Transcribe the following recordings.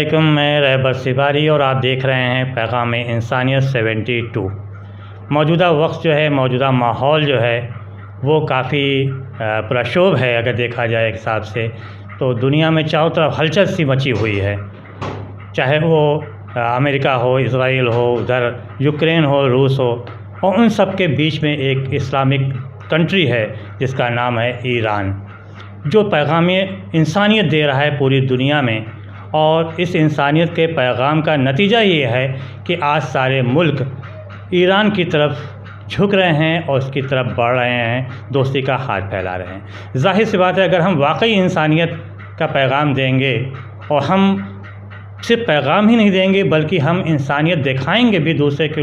علیکم، میں رہبر سباری اور آپ دیکھ رہے ہیں پیغام انسانیت 72۔ موجودہ وقت جو ہے، موجودہ ماحول جو ہے وہ کافی پرشوب ہے۔ اگر دیکھا جائے ایک حساب سے تو دنیا میں چاروں طرف ہلچل سی مچی ہوئی ہے، چاہے وہ امریکہ ہو، اسرائیل ہو، ادھر یوکرین ہو، روس ہو، اور ان سب کے بیچ میں ایک اسلامک کنٹری ہے جس کا نام ہے ایران، جو پیغام انسانیت دے رہا ہے پوری دنیا میں۔ اور اس انسانیت کے پیغام کا نتیجہ یہ ہے کہ آج سارے ملک ایران کی طرف جھک رہے ہیں اور اس کی طرف بڑھ رہے ہیں، دوستی کا ہاتھ پھیلا رہے ہیں۔ ظاہر سی بات ہے، اگر ہم واقعی انسانیت کا پیغام دیں گے، اور ہم صرف پیغام ہی نہیں دیں گے بلکہ ہم انسانیت دکھائیں گے بھی دوسرے کے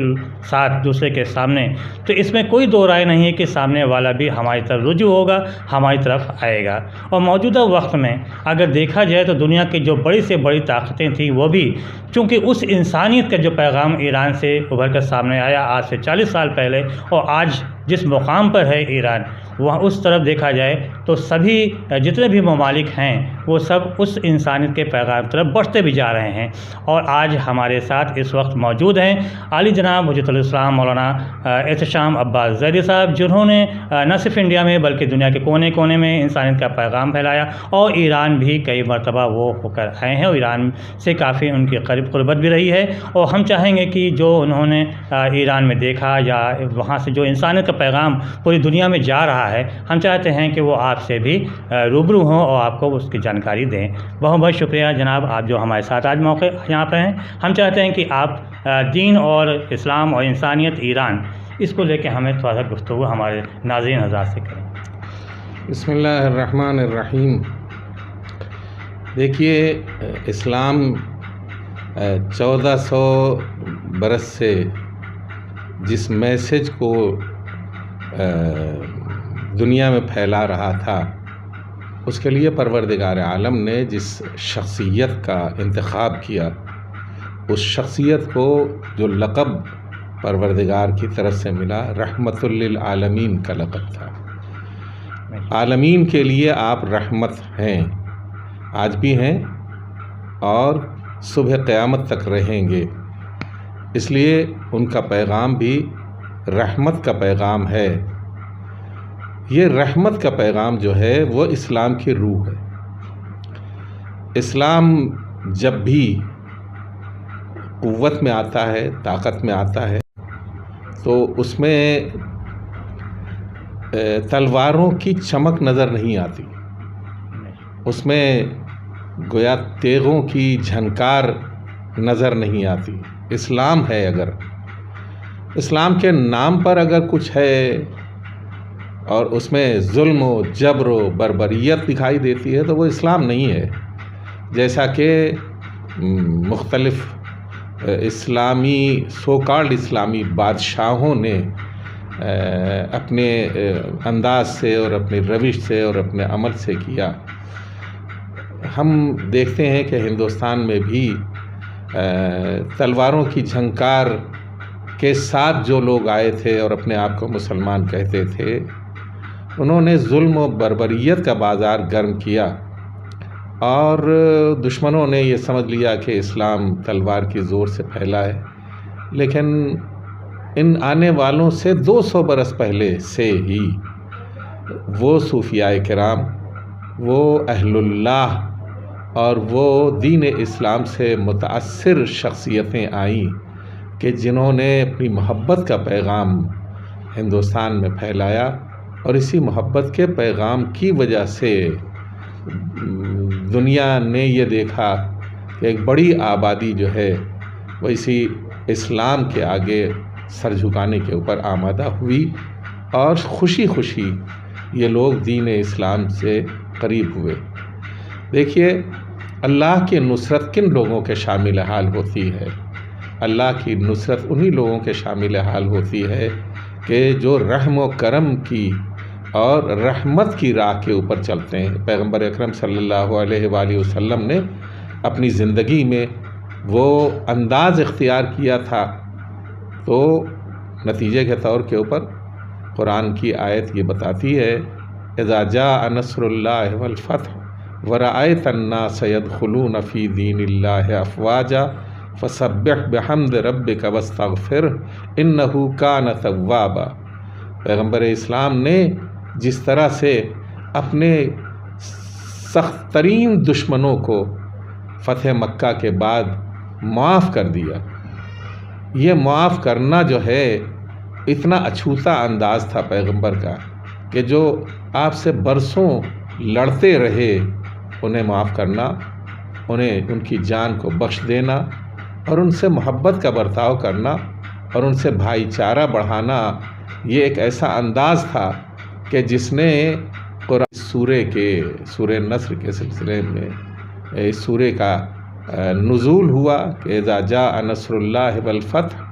ساتھ، دوسرے کے سامنے، تو اس میں کوئی دو رائے نہیں ہے کہ سامنے والا بھی ہماری طرف رجوع ہوگا، ہماری طرف آئے گا۔ اور موجودہ وقت میں اگر دیکھا جائے تو دنیا کی جو بڑی سے بڑی طاقتیں تھیں، وہ بھی چونکہ اس انسانیت کا جو پیغام ایران سے ابھر کر سامنے آیا آج سے 40 سال پہلے، اور آج جس مقام پر ہے ایران، وہاں اس طرف دیکھا جائے تو سبھی جتنے بھی ممالک ہیں وہ سب اس انسانیت کے پیغام طرف بڑھتے بھی جا رہے ہیں۔ اور آج ہمارے ساتھ اس وقت موجود ہیں عالی جناب حجت الاسلام مولانا احتشام عباس زیدی صاحب، جنہوں نے نہ صرف انڈیا میں بلکہ دنیا کے کونے کونے میں انسانیت کا پیغام پھیلایا، اور ایران بھی کئی مرتبہ وہ ہو کر آئے ہیں، اور ایران سے کافی ان کی قریب قربت بھی رہی ہے۔ اور ہم چاہیں گے کہ جو انہوں نے ایران میں دیکھا یا وہاں سے جو انسانیت کا پیغام پوری دنیا میں جا رہا ہے، ہم چاہتے ہیں کہ وہ آپ سے بھی روبرو ہوں اور آپ کو اس کی جانکاری دیں۔ بہت بہت شکریہ جناب، آپ جو ہمارے ساتھ آج موقع یہاں پہ ہیں۔ ہم چاہتے ہیں کہ آپ دین اور اسلام اور انسانیت ایران، اس کو لے کے ہمیں تھوڑا سا گفتگو ہمارے ناظرین حضرات سے کریں۔ بسم اللہ الرحمن الرحیم۔ دیکھیے، اسلام 1400 برس سے جس میسج کو دنیا میں پھیلا رہا تھا، اس کے لیے پروردگار عالم نے جس شخصیت کا انتخاب کیا، اس شخصیت کو جو لقب پروردگار کی طرف سے ملا، رحمت للعالمین کا لقب تھا۔ عالمین کے لیے آپ رحمت ہیں، آج بھی ہیں اور صبح قیامت تک رہیں گے۔ اس لیے ان کا پیغام بھی رحمت کا پیغام ہے۔ یہ رحمت کا پیغام جو ہے وہ اسلام کی روح ہے۔ اسلام جب بھی قوت میں آتا ہے، طاقت میں آتا ہے، تو اس میں تلواروں کی چمک نظر نہیں آتی، اس میں گویا تیغوں کی جھنکار نظر نہیں آتی۔ اسلام ہے، اگر اسلام کے نام پر اگر کچھ ہے اور اس میں ظلم و جبر و بربریت دکھائی دیتی ہے تو وہ اسلام نہیں ہے۔ جیسا کہ مختلف اسلامی سو کالڈ اسلامی بادشاہوں نے اپنے انداز سے اور اپنی روش سے اور اپنے عمل سے کیا۔ ہم دیکھتے ہیں کہ ہندوستان میں بھی تلواروں کی جھنکار کے ساتھ جو لوگ آئے تھے اور اپنے آپ کو مسلمان کہتے تھے، انہوں نے ظلم و بربریت کا بازار گرم کیا، اور دشمنوں نے یہ سمجھ لیا کہ اسلام تلوار کی زور سے پھیلا ہے۔ لیکن ان آنے والوں سے 200 برس پہلے سے ہی وہ صوفیاء کرام، وہ اہل اللہ اور وہ دین اسلام سے متاثر شخصیتیں آئیں کہ جنہوں نے اپنی محبت کا پیغام ہندوستان میں پھیلایا، اور اسی محبت کے پیغام کی وجہ سے دنیا نے یہ دیکھا کہ ایک بڑی آبادی جو ہے وہ اسی اسلام کے آگے سر جھکانے کے اوپر آمادہ ہوئی، اور خوشی خوشی یہ لوگ دین اسلام سے قریب ہوئے۔ دیکھیے، اللہ کی نصرت کن لوگوں کے شامل حال ہوتی ہے؟ اللہ کی نصرت انہی لوگوں کے شامل حال ہوتی ہے کہ جو رحم و کرم کی اور رحمت کی راہ کے اوپر چلتے ہیں۔ پیغمبر اکرم صلی اللہ علیہ وآلہ وسلم نے اپنی زندگی میں وہ انداز اختیار کیا تھا، تو نتیجے کے طور کے اوپر قرآن کی آیت یہ بتاتی ہے، اذا جاء نصر اللہ والفتح ورأیت الناس یدخلون فی دین اللہ افواجا فسبح بحمد ربک واستغفرہ انہ کان توابا۔ پیغمبر اسلام نے جس طرح سے اپنے سخت ترین دشمنوں کو فتح مکہ کے بعد معاف کر دیا، یہ معاف کرنا جو ہے اتنا اچھوتا انداز تھا پیغمبر کا کہ جو آپ سے برسوں لڑتے رہے انہیں معاف کرنا، انہیں ان کی جان کو بخش دینا اور ان سے محبت کا برتاؤ کرنا اور ان سے بھائی چارہ بڑھانا، یہ ایک ایسا انداز تھا کہ جس نے قرآن سورہ نصر کے سلسلے میں اس سورہ کا نزول ہوا کہ اذا جاء نصر اللہ والفتح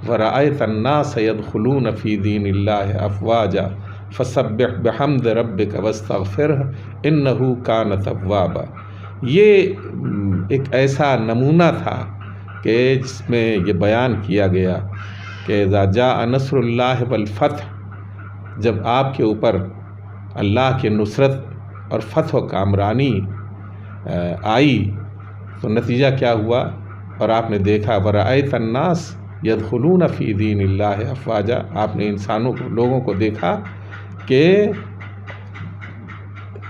ورأیت الناس یدخلون فی دین اللہ افواجا فسبح بحمد ربک واستغفرہ انہ کان توابا۔ یہ ایک ایسا نمونہ تھا کہ جس میں یہ بیان کیا گیا کہ اذا جاء نصر اللہ والفتح، جب آپ کے اوپر اللہ کی نصرت اور فتح و کامرانی آئی تو نتیجہ کیا ہوا؟ اور آپ نے دیکھا ورأیت الناس یدخلون فی دین اللہ افواجا، آپ نے لوگوں کو دیکھا کہ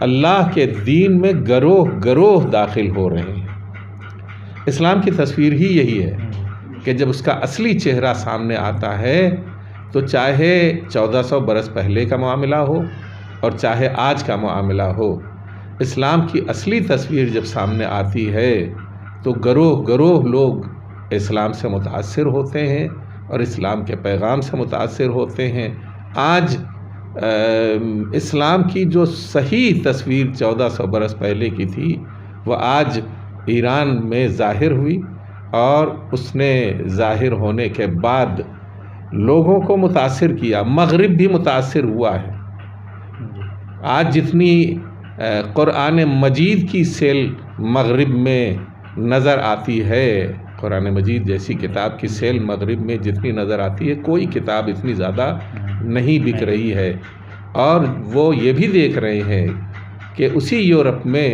اللہ کے دین میں گروہ گروہ داخل ہو رہے ہیں۔ اسلام کی تصویر ہی یہی ہے کہ جب اس کا اصلی چہرہ سامنے آتا ہے تو چاہے 1400 برس پہلے کا معاملہ ہو اور چاہے آج کا معاملہ ہو، اسلام کی اصلی تصویر جب سامنے آتی ہے تو گروہ گروہ لوگ اسلام سے متاثر ہوتے ہیں اور اسلام کے پیغام سے متاثر ہوتے ہیں۔ آج اسلام کی جو صحیح تصویر 1400 برس پہلے کی تھی وہ آج ایران میں ظاہر ہوئی، اور اس نے ظاہر ہونے کے بعد لوگوں کو متاثر کیا، مغرب بھی متاثر ہوا ہے۔ آج جتنی قرآن مجید کی سیل مغرب میں نظر آتی ہے، قرآن مجید جیسی کتاب کی سیل مغرب میں جتنی نظر آتی ہے، کوئی کتاب اتنی زیادہ نہیں بک رہی ہے۔ اور وہ یہ بھی دیکھ رہے ہیں کہ اسی یورپ میں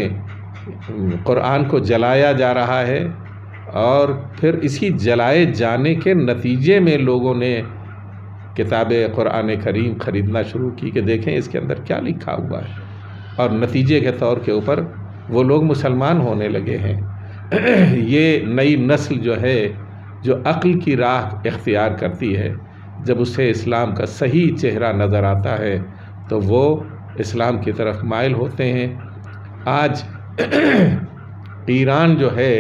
قرآن کو جلایا جا رہا ہے، اور پھر اسی جلائے جانے کے نتیجے میں لوگوں نے کتاب قرآن کریم خریدنا شروع کی کہ دیکھیں اس کے اندر کیا لکھا ہوا ہے، اور نتیجے کے طور کے اوپر وہ لوگ مسلمان ہونے لگے ہیں۔ یہ نئی نسل جو ہے، جو عقل کی راہ اختیار کرتی ہے، جب اسے اسلام کا صحیح چہرہ نظر آتا ہے تو وہ اسلام کی طرف مائل ہوتے ہیں۔ آج ایران جو ہے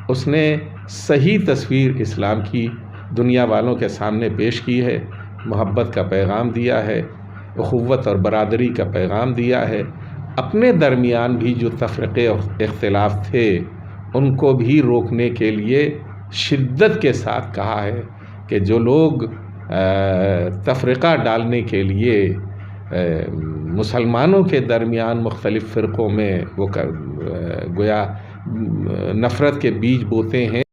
اس نے صحیح تصویر اسلام کی دنیا والوں کے سامنے پیش کی ہے، محبت کا پیغام دیا ہے، اخوت اور برادری کا پیغام دیا ہے۔ اپنے درمیان بھی جو تفرقے اختلاف تھے ان کو بھی روکنے کے لیے شدت کے ساتھ کہا ہے کہ جو لوگ تفرقہ ڈالنے کے لیے مسلمانوں کے درمیان مختلف فرقوں میں وہ گویا نفرت کے بیج بوتے ہیں،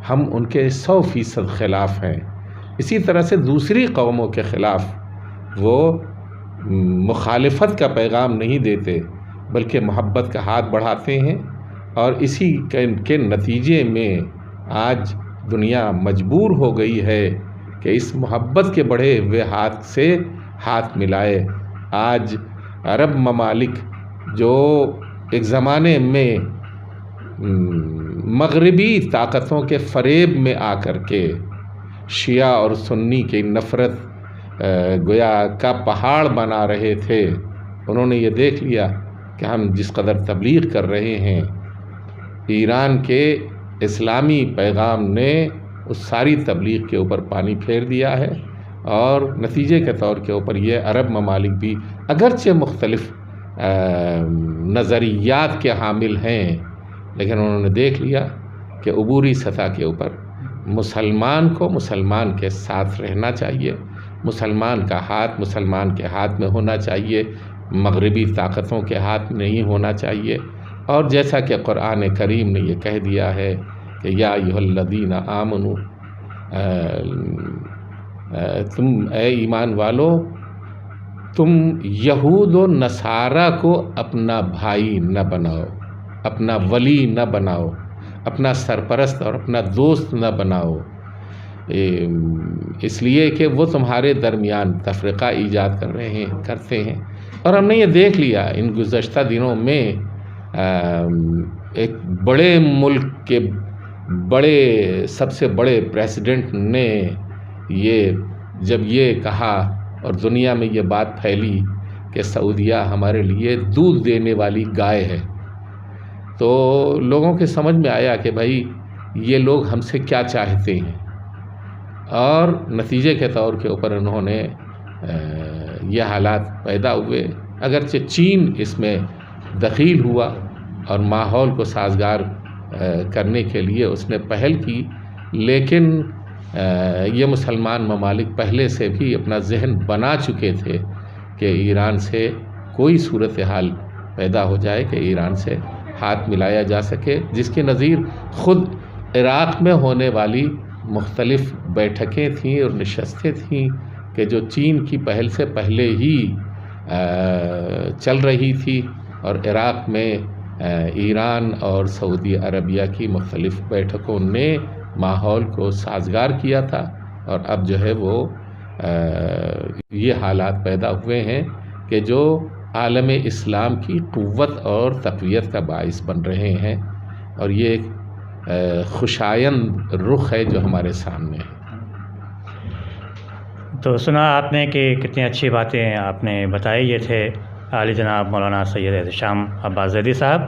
ہم ان کے 100% خلاف ہیں۔ اسی طرح سے دوسری قوموں کے خلاف وہ مخالفت کا پیغام نہیں دیتے بلکہ محبت کا ہاتھ بڑھاتے ہیں، اور اسی کے نتیجے میں آج دنیا مجبور ہو گئی ہے کہ اس محبت کے بڑھے ہوئے ہاتھ سے ہاتھ ملائے۔ آج عرب ممالک جو ایک زمانے میں مغربی طاقتوں کے فریب میں آ کر کے شیعہ اور سنی کی نفرت گویا کا پہاڑ بنا رہے تھے، انہوں نے یہ دیکھ لیا کہ ہم جس قدر تبلیغ کر رہے ہیں، ایران کے اسلامی پیغام نے اس ساری تبلیغ کے اوپر پانی پھیر دیا ہے، اور نتیجے کے طور کے اوپر یہ عرب ممالک بھی اگرچہ مختلف نظریات کے حامل ہیں، لیکن انہوں نے دیکھ لیا کہ عبوری سطح کے اوپر مسلمان کو مسلمان کے ساتھ رہنا چاہیے، مسلمان کا ہاتھ مسلمان کے ہاتھ میں ہونا چاہیے، مغربی طاقتوں کے ہاتھ میں نہیں ہونا چاہیے۔ اور جیسا کہ قرآن کریم نے یہ کہہ دیا ہے کہ یا ایھا الذین آمنو، تم اے ایمان والو تم یہود و نصارہ کو اپنا بھائی نہ بناؤ، اپنا ولی نہ بناؤ، اپنا سرپرست اور اپنا دوست نہ بناؤ، اس لیے کہ وہ تمہارے درمیان تفرقہ ایجاد کرتے ہیں۔ اور ہم نے یہ دیکھ لیا ان گزشتہ دنوں میں، ایک بڑے ملک کے سب سے بڑے پریزیڈنٹ نے جب یہ کہا اور دنیا میں یہ بات پھیلی کہ سعودیہ ہمارے لیے دودھ دینے والی گائے ہے، تو لوگوں کے سمجھ میں آیا کہ بھائی یہ لوگ ہم سے کیا چاہتے ہیں، اور نتیجے کے طور کے اوپر انہوں نے یہ حالات پیدا ہوئے۔ اگرچہ چین اس میں دخیل ہوا اور ماحول کو سازگار کرنے کے لیے اس نے پہل کی، لیکن یہ مسلمان ممالک پہلے سے بھی اپنا ذہن بنا چکے تھے کہ ایران سے کوئی صورتحال پیدا ہو جائے کہ ایران سے ہاتھ ملایا جا سکے، جس کی نظیر خود عراق میں ہونے والی مختلف بیٹھکیں تھیں اور نشستیں تھیں کہ جو چین کی پہل سے پہلے ہی چل رہی تھی، اور عراق میں ایران اور سعودی عربیہ کی مختلف بیٹھکوں نے ماحول کو سازگار کیا تھا، اور اب جو ہے وہ یہ حالات پیدا ہوئے ہیں کہ جو عالم اسلام کی قوت اور تقویت کا باعث بن رہے ہیں، اور یہ ایک خوشائند رخ ہے جو ہمارے سامنے ہے۔ تو سنا آپ نے کہ کتنی اچھی باتیں آپ نے بتائی۔ یہ تھے عالی جناب مولانا سید احتشام عباس زیدی صاحب۔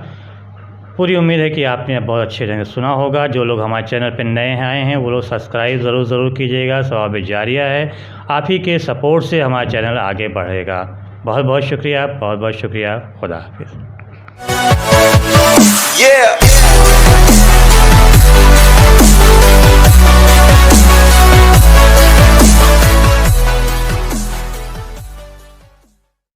پوری امید ہے کہ آپ نے بہت اچھے ڈھنگ سے سنا ہوگا۔ جو لوگ ہمارے چینل پہ نئے آئے ہیں وہ لوگ سبسکرائب ضرور کیجیے گا، ثواب جاریہ ہے، آپ ہی کے سپورٹ سے ہمارا چینل آگے بڑھے گا۔ بہت بہت شکریہ، خدا حافظ۔